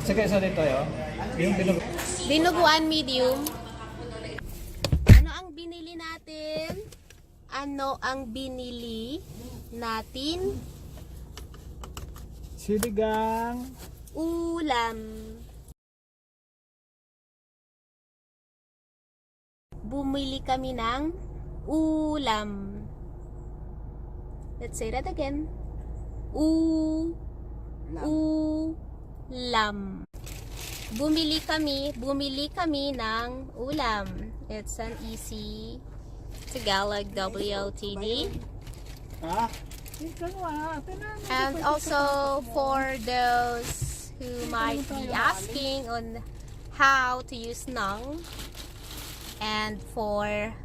Sige, so dito yo. Yung Dinuguan medium. Ano ang binili natin? Ano ang binili natin? sinigang. Ulam. Bumili kami ng ulam. Let's say that again. Ulam. Bumili kami ng ulam. It's an easy Tagalog WOTD. Ha? And also for those who might be asking on how to use nang, and for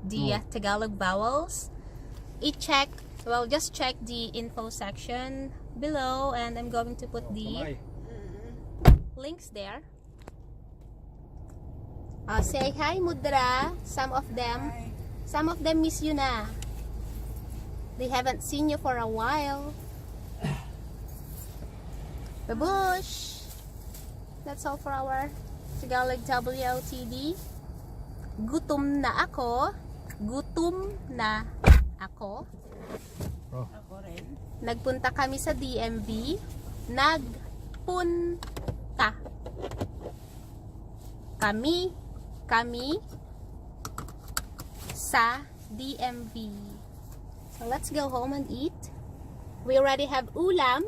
the Tagalog vowels, just check the info section below, and I'm going to put the links there. Say hi, Mudra. Some of them miss you na. They haven't seen you for a while. Babush! That's all for our Tagalog WOTD. Gutom na ako. Gutom na ako. Oh. Nagpunta kami sa DMV. Nagpunta. Kami sa DMV. So let's go home and eat. We already have ulam.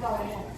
Wow.